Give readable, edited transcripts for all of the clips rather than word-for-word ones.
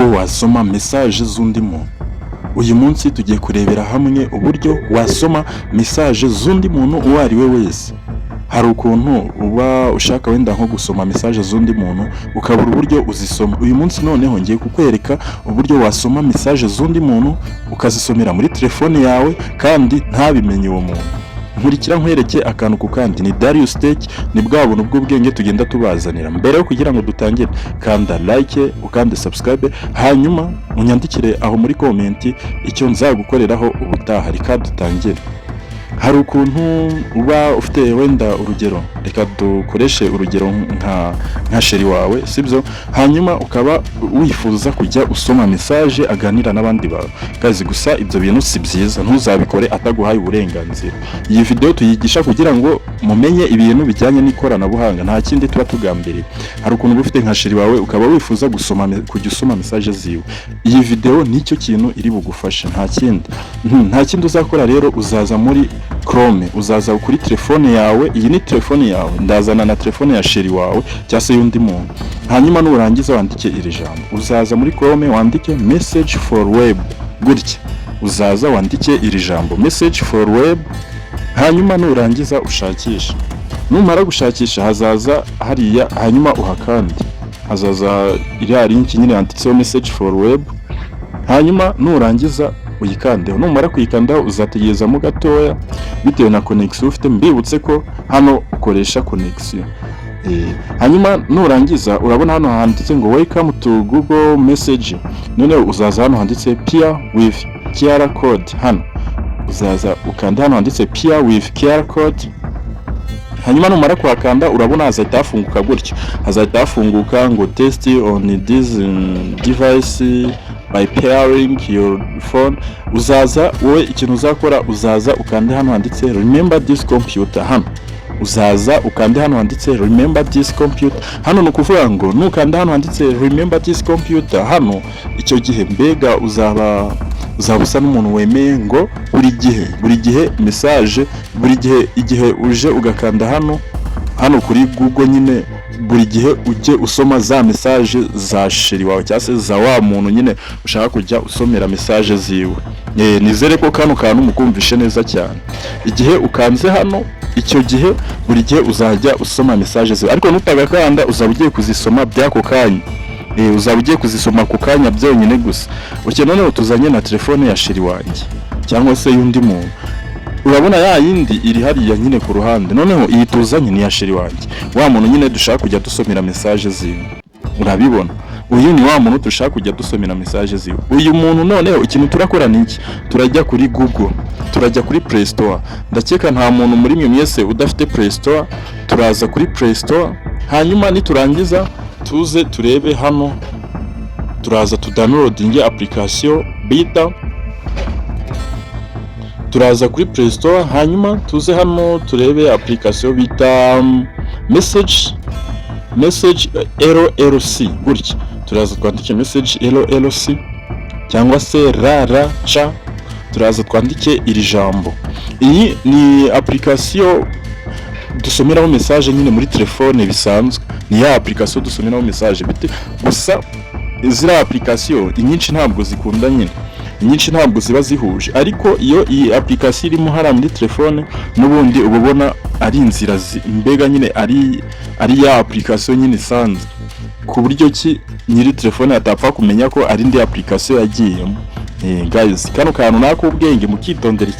uko wasoma message z'undi muntu. Uyu munsi tugiye kurebera hamwe uburyo wasoma message z'undi muntu uwo ari we wese. Hari ukuntu uba ushaka wenda nko gusoma message z'undi muntu ukabura uburyo uzisoma. Uyu munsi noneho ngiye kukwereka uburyo wasoma message z'undi muntu ukazisomera muri telefone yawe kandi ntabimenye uwo muntu. Nkurikira nkwereke akantu ku kandi. Ni Darius Tech, ni bwa buntu bw'ubwenge tugenda tubazanira. Mbere yo kugira ngo dutangire, kanda like ukande subscribe, hanyuma unyandikire aho muri comment icyo nzagukoreraho ubutaha. Reka dutangire. Hari ukuntu uba ufite wenda urugero, reka dukoreshe urugero nka sheri wawe, sibyo? Hanyuma ukaba wifuza kujya usoma message aganira n'abandi bantu. Kazi gusa ibyo bintu si byiza, ntuzabikore ataguhaye uburenganzira. Iyi video tuyigisha kugira ngo mumenye ibintu bijyanye n'ikoranabuhanga, nta kindi tuba tugambiriye. Hari ukuntu ufite nka sheri wawe ukaba wifuza kujya usoma message ziwe. Iyi video nicyo kintu iri bugufasha, nta kindi uzakora. Rero uzaza muri Chrome, uzaza kuri telefone yawe. Iyi ni telefone yawe, ndazana na telefone ya sheri wawe cyangwa se y'undi muntu. Hanyuma nurangiza wandike iri jambo, uzaza muri Chrome wandike message for web, gutya uzaza wandike iri jambo message for web. Hanyuma nurangiza ushakisha, numara gushakisha hazaza hariya, hanyuma uhakande, hazaza iriya link nyine yanditseho message for web. Hanyuma nurangiza uyikandeho, numara kuyikandaho uzategerezamo gatoya bitewe na connection ufite. Mbibutse ko hano ukoresha connection. Hanyuma nurangiza urabona hano handitse ngo welcome to Google Message. None uzaza hano handitse peer with QR code. Hano uzaza ukanda hano handitse peer with QR code. Hanyuma numara kuhakanda urabona hazahita hafunguka gutyo, hazahita hafunguka ngo test on this device by pairing your phone. Uzaza wowe ikintu uzakora, uzaza ukande hano handitse remember this computer. Hano uzaza ukande hano handitse remember this computer. Hano nukuvuga ngo nukanda hano handitse remember this computer, hano icyo gihe mbega uzaba usa n'umuntu wemeye ngo buri gihe message, igihe uje ugakanda hano kuri Google nyine, buri gihe ujye usoma za message za sheri wawe cyangwa se za wa muntu nyine ushaka kujya usomera message ziwe. Nizere ko kano kantu mukumvishe neza cyane. Igihe ukanze hano, icyo gihe buri gihe uzajya usoma message ziwe, ariko nutagakanda uzaba ugiye kuzisoma byako kanya. Uzaba ugiye kuzisoma ku kanya byonyine gusa. Noneho tuzanye na telefone ya sheri wanjye cyangwa se y'undi muntu. Urabona ya yindi iri hariya nyine ku ruhande. Noneho iyi tuzanye ni ya sheri wanjye, wa muntu nyine dushaka kujya dusomera message ziwe. Urabibona, uyu ni wa muntu dushaka kujya dusomera message ziwe. Uyu muntu noneho ikintu turakora ni iki? Turajya kuri Google, turajya kuri Play Store. Ndakeka nta muntu muri mwe mwese udafite Play Store. Turaza kuri Play Store, hanyuma niturangiza tuze turebe hano, turaza downloadinge application bita. Turaza kuri Play Store, hanyuma tuze hano turebe application bita message LLC. Gutya turaza twandike message LLC cyangwa se RRC. Turaza twandike iri jambo. Iyi ni application dusomeraho message nyine muri telefone bisanzwe. Ni ya application dusomeraho message bite. Gusa izira application inyinshi ntabwo zikunda nyine, inyinshi ntabwo ziba zihuje. Ariko iyo iyi application irimo hara muri telefone, n'ubundi ubona ari inzira mbega nyine ari ya application nyine isanzwe, ku buryo ki nyiri telefone atapfa kumenya ko ari indi application yagiyemo. Guys, kano kantu nako ubwenge mukitondere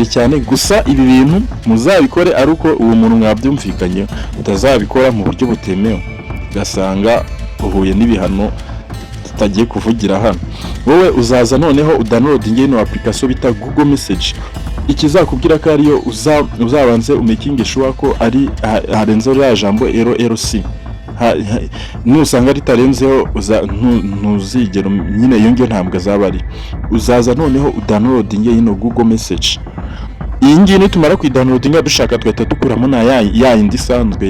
cyane. Gusa ibi bintu muzabikore ari uko uwo muntu mwabyumvikanye, utazabikora mu buryo butemewe gasanga uhuye n'ibihano tutagiye kuvugira hano. Wowe uzaza noneho udownloadinge ino application bita Google Message. Ikizakubwira ko ariyo uzabanze umakinge sure ko ari harenzeho ya jambo LLC. Nusanga ritarenzeho ntuzigera nyine iyo ngiyo ntabwo azaba ari. Uzaza noneho udownloadinge ino Google Message. Iyi ngiyi nitumara kuyidownloadinga dushaka twahita dukuramo na ya indi isanzwe,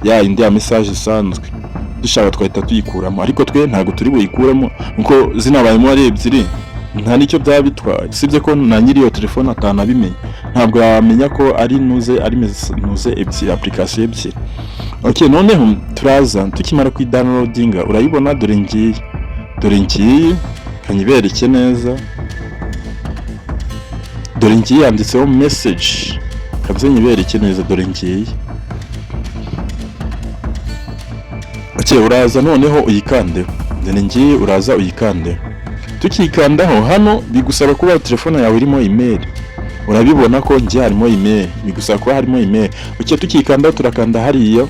ya indi ya message isanzwe dushaka twahita tuyikuramo. Ariko twe ntabwo turi buyikuremo kuko zinabayemo ari ebyiri, nta nicyo byaba bitwaye. Sibye ko na nyiri iyo telefone atanabimenye, ntabwo yamenya ko ari nuze ebyiri, application ebyiri. Okay, noneho turaza tukimara kuyidownloadinga urayibona dore ngiye dore ngiyi kanyibereke neza, dore ngiyi yanditseho message, kabze nyibereke neza, dore ngiyi. Okay, uraza noneho uyikandeho, dore ngiyi uraza uyikandeho. Tukikandaho hano bigusaba kuba telefone yawe irimo email, urabibona ko ngiye harimo email, bigusaba kuba harimo email. Okay, tukikandaho turakanda hariya,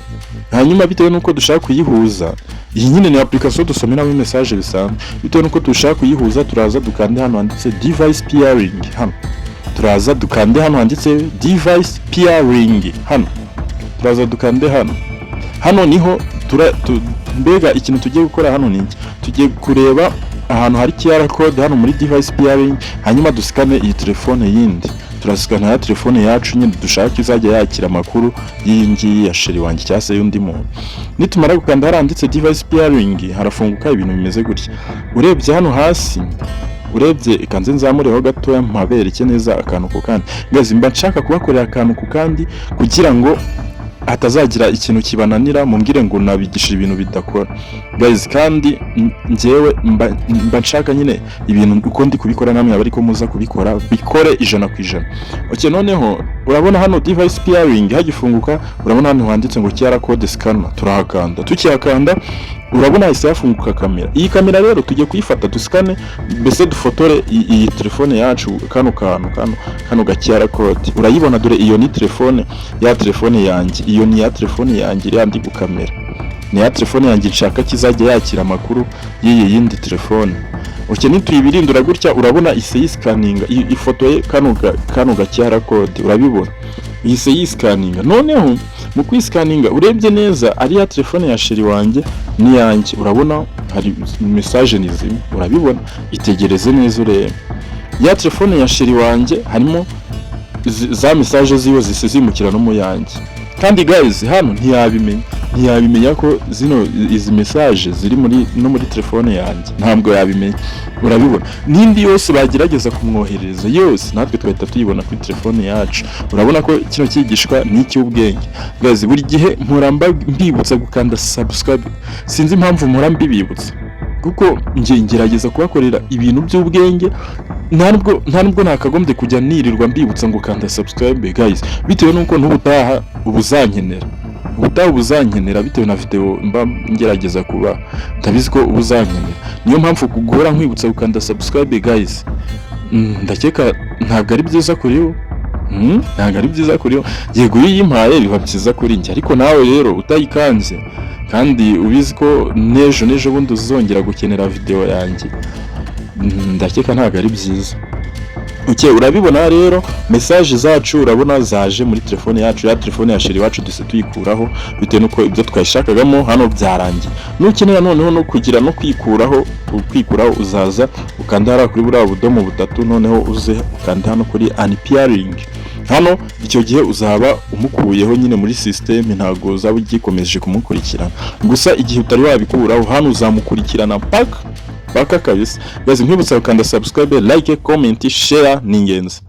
hanyuma bitewe nuko dushaka kuyihuza, iyi nyine ni application dusomeramo message bisanzwe, bitewe nuko dushaka kuyihuza turaza dukande hano handitse device pairing, hano turaza dukande hano handitse device pairing, hano turaza dukande hano niho mbega ikintu tugiye gukora hano ni iki, tugiye kureba ahantu hari QR code hano muri device pairing, hanyuma dusikane iyi telefone yindi, turasikana ya telefone yacu nyine dushaka izajya yakira amakuru y'ingi ya sheri wanjye cyangwa se y'undi muntu. Nitumara gukanda haranditse device pairing, harafunguka ibintu bimeze gutya. Urebye hano hasi, urebye ikanze nzamureho gatoya mpabereke neza akantu ku kandi. Guys, mba nshaka kubakorera akantu ku kandi kugira ngo hatazagira ikintu kibananira mumbwire ngo nabigisha ibintu bidakora. Guys, kandi njyewe mba nshaka nyine ibintu uko ndi kubikora namwe abari ko muza kubikora bikore 100%. Okay, noneho urabona hano device pairing hagifunguka, urabona hano handitse ngo QR code scanner, turahakanda. Tukihakanda urabona hise yafunguka kamera. Iyi kamera rero tugiye kuyifata dusikane, mbese dufotore iyi telefone yacu, kano ga QR code urayibona, dore iyo ni telefone ya telefone yanjye, iyo ni ya telefone yanjye iri andi gukamera, ni ya telefone yanjye nshaka kizajya yakira amakuru y'iyi yindi telefone. Okay, nituyibirindura gutya urabona ise yiscanninga ifotoye kano ga QR code, urabibona ise yiscanninga. Noneho mu kwiscanninga urebye neza ari ya telefone ya sheri wanjye ni yanjye, urabona hari message nizimwe, urabibona, itegereze neza urebe. Ya telefone ya sheri wanjye harimo za message ziwe zisizimukira no mu yanjye, kandi guys hano ntiyabimenya ko izi message ziri muri telefone yanjye, ntabwo yabimenya, urabibona. N'indi yose bagerageza kumwohereza yose natwe twahita tuyibona kuri telefone yacu. Urabona ko kino kigishwa ni icy'ubwenge. Guys, buri gihe mpora mbibutsa gukanda subscribe, sinzi impamvu mpora mbibibutsa, kuko ngerageza kubakorera ibintu by'ubwenge, nta nubwo nakagombye kujya nirirwa mbibutsa ngo kanda subscribe guys, bitewe nuko n'ubutaha ubuzankenera bitewe na video mba ngerageza kuba ndabizi ko ubuzankenera. Niyo mpamvu kugora nkwibutsa gukanda subscribe guys, ndakeka ntabwo ari byiza kuri yo, yego yiyimpaye biba byiza kuri njye, ariko nawe rero utayikanze kandi ubizi ko nejo bundi uzongera gukenera video yanjye, ndakeka ntabwo ari byiza. Okay, urabibona rero message zacu urabona zaje muri telefone yacu, ya telefone ya sheri wacu duse tuyikuraho bitewe nuko ibyo twashakagamo hano byarangiye. Nukenera noneho no kugira no kwikuraho uzaza ukanda hara kuri buriya budomo butatu, noneho uze ukanda hano kuri unpairing. Hano icyo gihe uzaba umukuyeho nyine muri system, ntago uzaba ugikomeje kumukurikirana, gusa igihe utari wabikuraho hano uzamukurikirana paka kabisa. Guys, nkwibutsa gukanda subscribe, like, comment, share n'ingenzi.